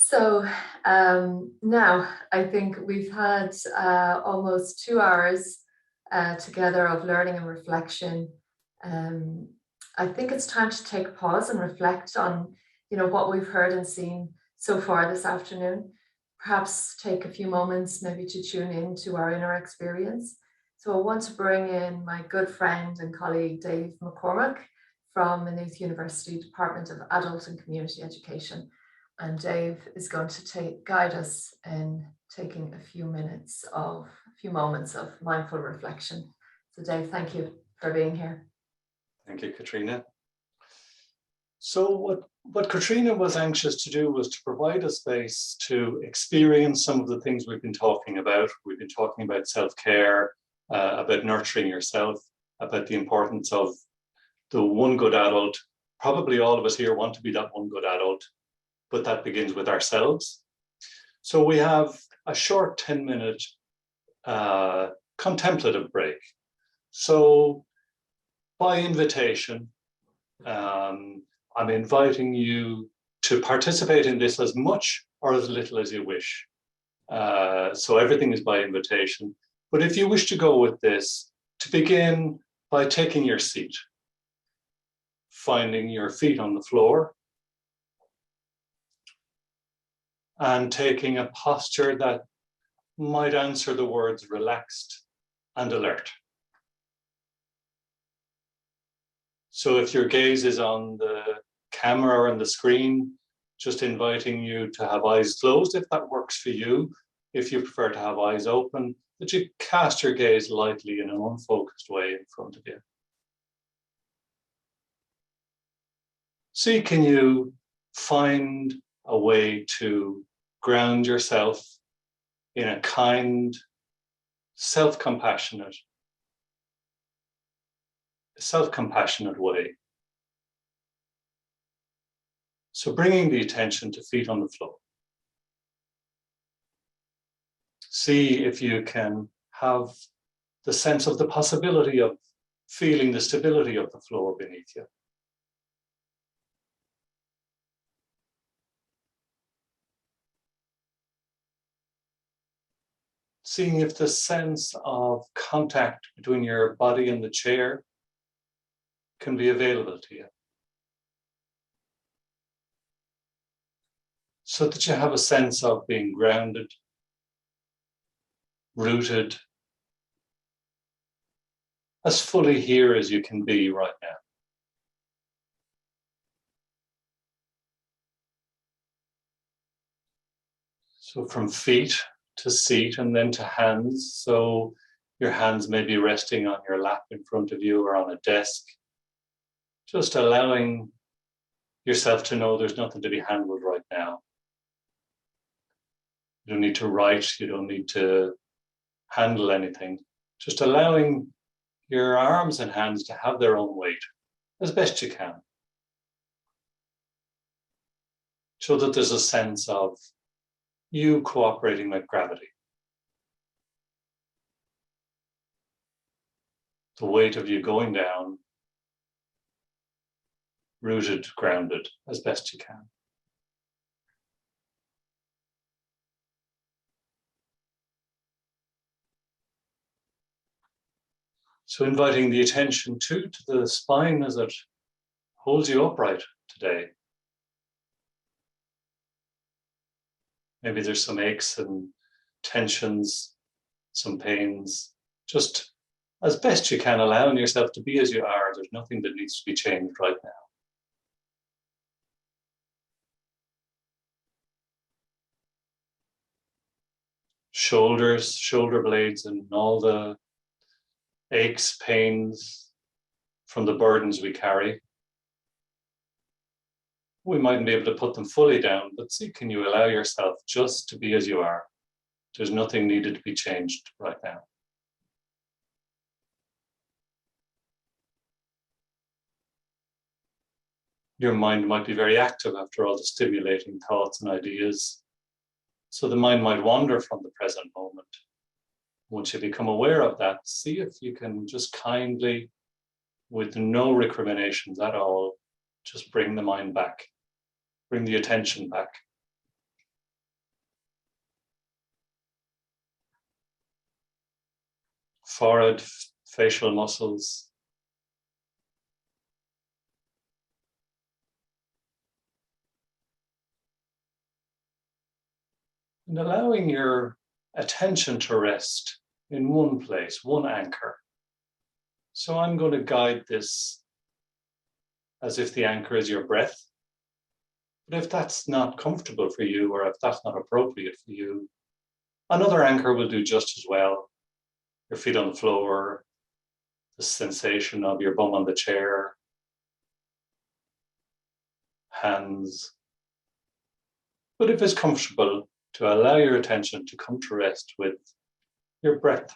So now I think we've had almost 2 hours together of learning and reflection. Um, I think it's time to take a pause and reflect on, what we've heard and seen so far this afternoon. Perhaps take a few moments maybe to tune in to our inner experience. So I want to bring in my good friend and colleague, Dave McCormack from Maynooth University, Department of Adult and Community Education. And Dave is going to guide us in taking a few moments of mindful reflection. So Dave, thank you for being here. Thank you, Katrina. So what Katrina was anxious to do was to provide a space to experience some of the things we've been talking about. We've been talking about self-care, about nurturing yourself, about the importance of the one good adult. Probably all of us here want to be that one good adult, but that begins with ourselves. So we have a short 10-minute contemplative break. So by invitation, I'm inviting you to participate in this as much or as little as you wish. So everything is by invitation. But if you wish to go with this, to begin by taking your seat, finding your feet on the floor, and taking a posture that might answer the words relaxed and alert. So if your gaze is on the camera or on the screen, just inviting you to have eyes closed if that works for you. If you prefer to have eyes open, that you cast your gaze lightly in an unfocused way in front of you. See, can you find a way to ground yourself in a kind, self-compassionate way. So bringing the attention to feet on the floor. See if you can have the sense of the possibility of feeling the stability of the floor beneath you. Seeing if the sense of contact between your body and the chair can be available to you. So that you have a sense of being grounded, rooted, as fully here as you can be right now. So from feet to seat and then to hands. So your hands may be resting on your lap in front of you or on a desk. Just allowing yourself to know there's nothing to be handled right now. You don't need to write, you don't need to handle anything. Just allowing your arms and hands to have their own weight as best you can. So that there's a sense of you cooperating with gravity. The weight of you going down, rooted, grounded as best you can. So inviting the attention to the spine as it holds you upright today. Maybe there's some aches and tensions, some pains. Just as best you can, allowing yourself to be as you are. There's nothing that needs to be changed right now. Shoulders, shoulder blades, and all the aches, pains from the burdens we carry. We mightn't be able to put them fully down, but see, can you allow yourself just to be as you are? There's nothing needed to be changed right now. Your mind might be very active after all the stimulating thoughts and ideas. So the mind might wander from the present moment. Once you become aware of that, see if you can just kindly, with no recriminations at all, just bring the mind back, bring the attention back. forehead, facial muscles. And allowing your attention to rest in one place, one anchor. So I'm going to guide this as if the anchor is your breath. But if that's not comfortable for you, or if that's not appropriate for you, another anchor will do just as well. Your feet on the floor, the sensation of your bum on the chair, hands. But if it's comfortable, to allow your attention to come to rest with your breath.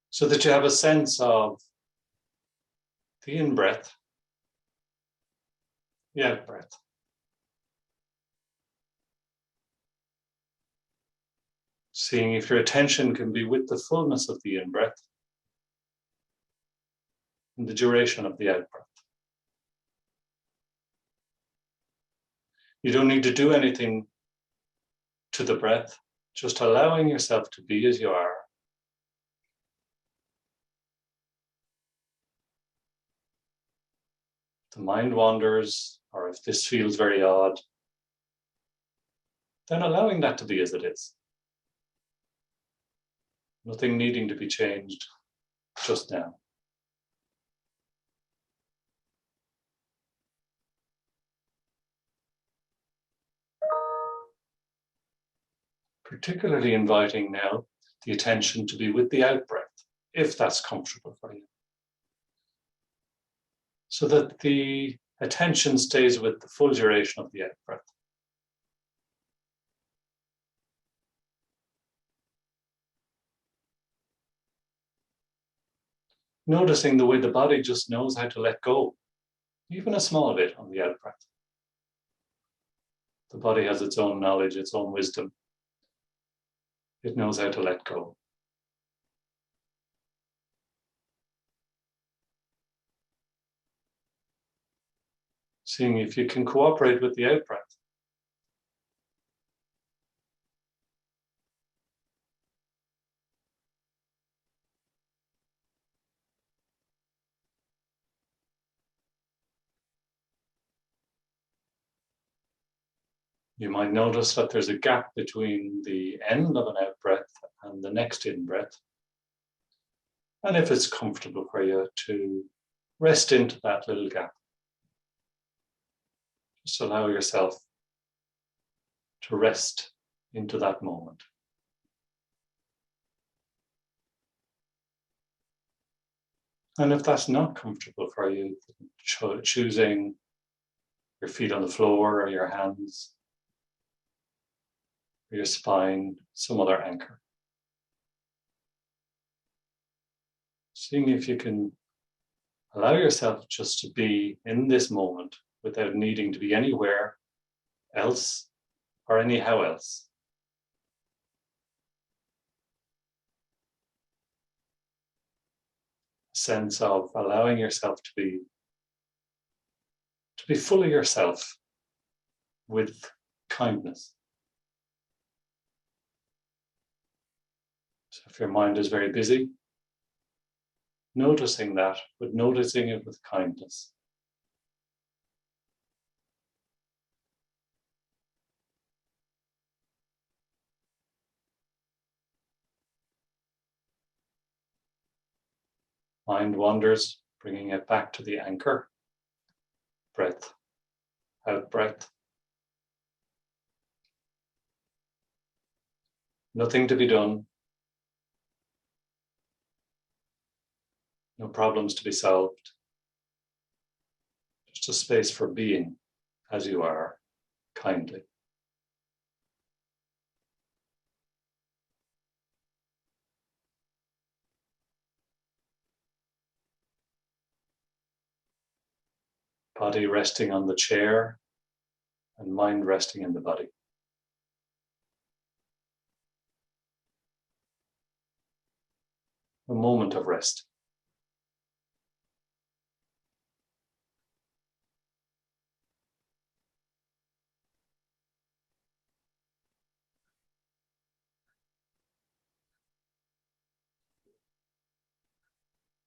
So that you have a sense of the in-breath, the out-breath. Seeing if your attention can be with the fullness of the in-breath and the duration of the out-breath. You don't need to do anything to the breath, just allowing yourself to be as you are. If the mind wanders, or if this feels very odd, then allowing that to be as it is. Nothing needing to be changed just now. Particularly inviting now the attention to be with the out-breath, if that's comfortable for you. So that the attention stays with the full duration of the out-breath. Noticing the way the body just knows how to let go, even a small bit on the out-breath. The body has its own knowledge, its own wisdom. It knows how to let go. Seeing if you can cooperate with the out-breath. You might notice that there's a gap between the end of an out-breath and the next in-breath. And if it's comfortable for you to rest into that little gap, just allow yourself to rest into that moment. And if that's not comfortable for you, choosing your feet on the floor or your hands, or your spine, some other anchor. Seeing if you can allow yourself just to be in this moment without needing to be anywhere else or anyhow else. A sense of allowing yourself to be fully yourself with kindness. So if your mind is very busy, noticing that, but noticing it with kindness. Mind wanders, bringing it back to the anchor. Breath, out breath. Nothing to be done. No problems to be solved. Just a space for being as you are, kindly. Body resting on the chair and mind resting in the body. A moment of rest.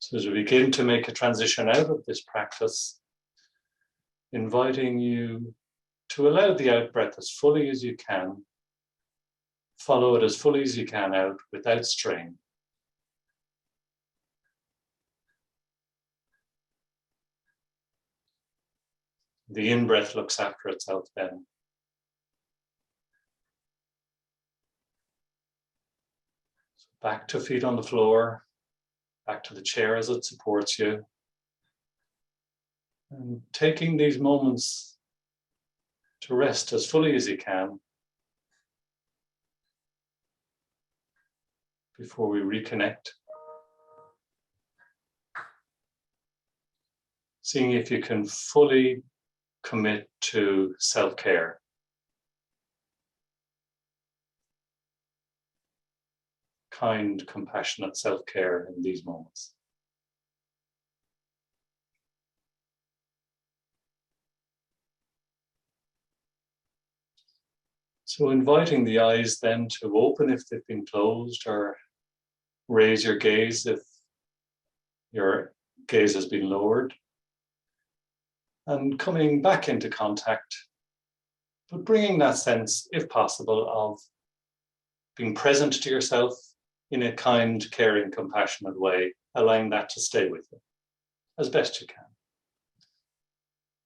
So as we begin to make a transition out of this practice, inviting you to allow the out breath as fully as you can, follow it as fully as you can out without strain. The in-breath looks after itself then. So back to feet on the floor, back to the chair as it supports you. And taking these moments to rest as fully as you can before we reconnect. Seeing if you can fully commit to self-care. Kind, compassionate self-care in these moments. So inviting the eyes then to open if they've been closed, or raise your gaze if your gaze has been lowered. And coming back into contact, but bringing that sense, if possible, of being present to yourself in a kind, caring, compassionate way, allowing that to stay with you as best you can.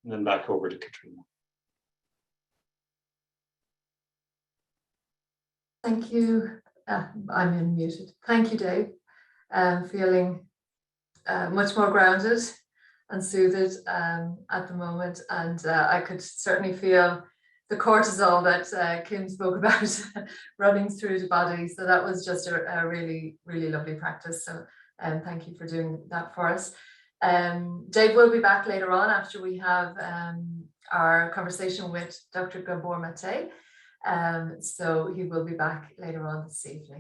And then back over to Katrina. Thank you. I'm unmuted. Thank you, Dave. Feeling much more grounded and soothed at the moment. And I could certainly feel the cortisol that Kim spoke about running through the body. So that was just a really, really lovely practice. So thank you for doing that for us. Dave will be back later on after we have our conversation with Dr. Gabor Mate. So he will be back later on this evening.